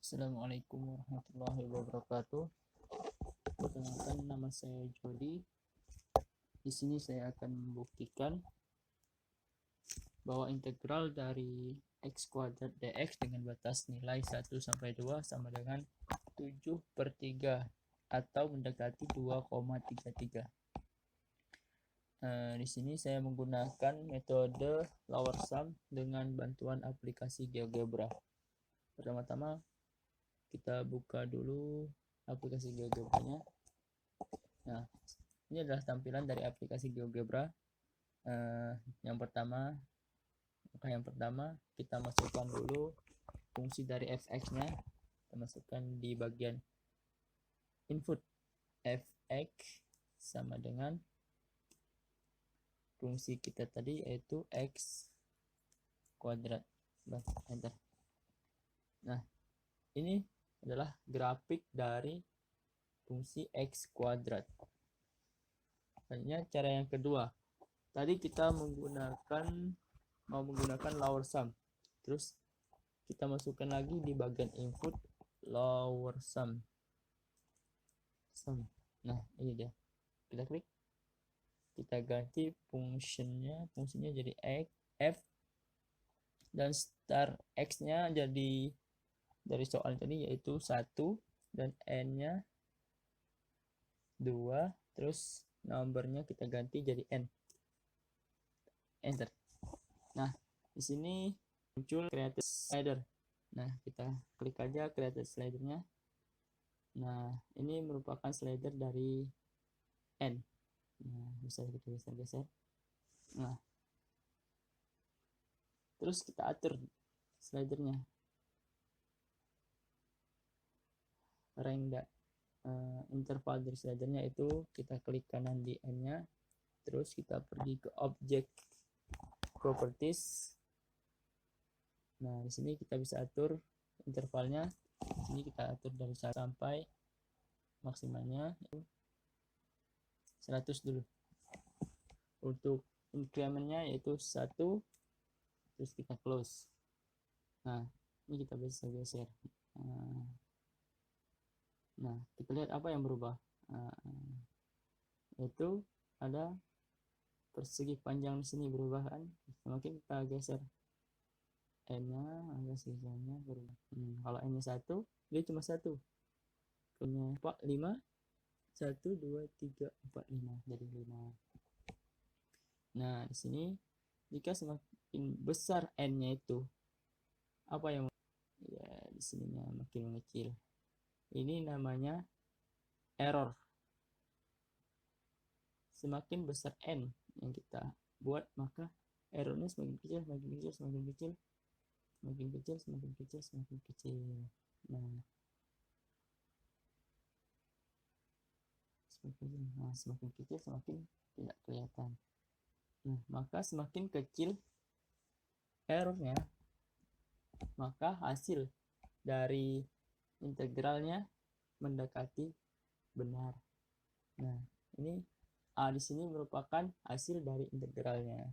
Assalamualaikum warahmatullahi wabarakatuh. Perkenalkan, nama saya Jody. Di sini saya akan membuktikan bahwa integral dari x kuadrat dx dengan batas nilai 1 sampai 2 sama dengan 7/3 atau mendekati 2,33. Di sini saya menggunakan metode lower sum dengan bantuan aplikasi GeoGebra. Pertama-tama kita buka dulu aplikasi GeoGebra-nya. Nah, ini adalah tampilan dari aplikasi GeoGebra. Yang pertama kita masukkan dulu fungsi dari fx-nya. Kita masukkan di bagian input. Fx sama dengan fungsi kita tadi, yaitu x kuadrat. Enter. Nah, ini adalah grafik dari fungsi x kuadrat. Selanjutnya cara yang kedua, tadi kita mau menggunakan lower sum. Terus kita masukkan lagi di bagian input lower sum. Nah, ini dia. Kita klik. Kita ganti fungsinya jadi f, dan start x-nya jadi dari soal tadi yaitu 1 dan n-nya 2, terus nomornya kita ganti jadi n. Enter. Nah, di sini muncul create slider. Nah, kita klik aja create slidernya. Nah, ini merupakan slider dari n. Nah, bisa kita geser-geser. Nah, terus kita atur slidernya. Interval dari slidernya itu kita klik kanan di n-nya, terus kita pergi ke object properties. Nah, di sini kita bisa atur intervalnya. Di sini kita atur dari 1 sampai maksimalnya 100 dulu. Untuk incrementnya yaitu 1, terus kita close. Nah, ini kita bisa geser. Nah, kita lihat apa yang berubah. Yaitu ada persegi panjang di sini berubah kan. Semakin kita geser n-nya, agak sisanya berubah. Kalau n-nya 1, dia cuma 1. Punya 4, 5, 1, 2, 3, 4, 5, jadi 5. Nah, di sini jika semakin besar n-nya itu, apa yang ya di sininya makin mengecil. Ini namanya error. Semakin besar n yang kita buat, maka errornya semakin kecil, semakin kecil, semakin kecil, semakin kecil, semakin kecil, semakin kecil. Nah, semakin kecil semakin tidak kelihatan. Nah, maka semakin kecil errornya, maka hasil dari integralnya mendekati benar. Nah, ini A di sini merupakan hasil dari integralnya.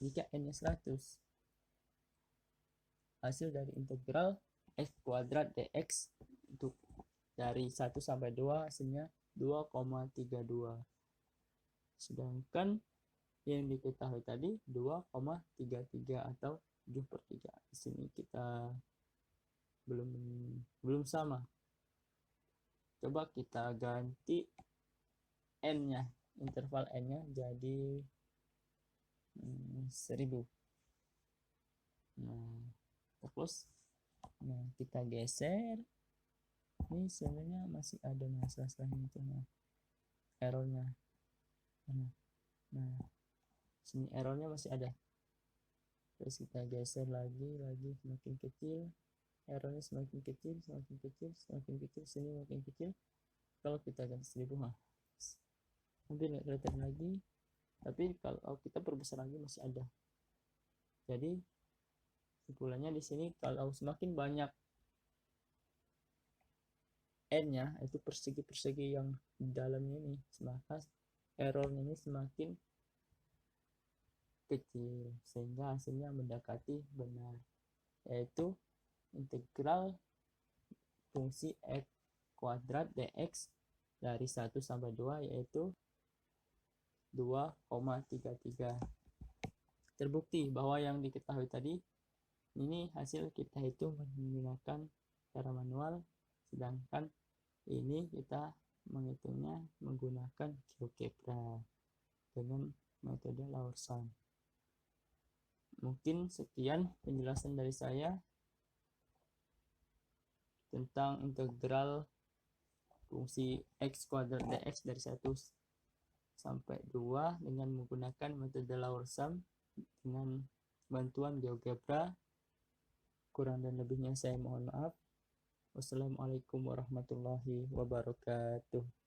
Jika n-nya 100, hasil dari integral x kuadrat dx untuk dari 1 sampai 2 hasilnya 2,32. Sedangkan yang diketahui tadi 2,33 atau 7/3. Di sini kita belum sama. Coba kita ganti n-nya, interval n-nya jadi 1000. Nah, terus kita geser. Ini sebenarnya masih ada masalah itu, errornya. Nah, sini errornya masih ada. Terus kita geser lagi semakin kecil, errornya semakin kecil, semakin kecil, semakin kecil, sini makin kecil. Kalau kita ganti 1000, hampir nggak kelihatan lagi. Tapi kalau kita perbesar lagi masih ada. Jadi kesimpulannya di sini, kalau semakin banyak n-nya, itu persegi-persegi yang di dalamnya ini, maka errornya ini semakin kecil sehingga hasilnya mendekati benar, yaitu integral fungsi x kuadrat dx dari 1 sampai 2 yaitu 2,33. Terbukti bahwa yang diketahui tadi ini hasil kita hitung menggunakan cara manual, sedangkan ini kita menghitungnya menggunakan GeoGebra dengan metode Lawrson. Mungkin sekian penjelasan dari saya tentang integral fungsi x kuadrat dx dari 1 sampai 2 dengan menggunakan metode Lawrson dengan bantuan GeoGebra. Kurang dan lebihnya saya mohon maaf. Wassalamualaikum warahmatullahi wabarakatuh.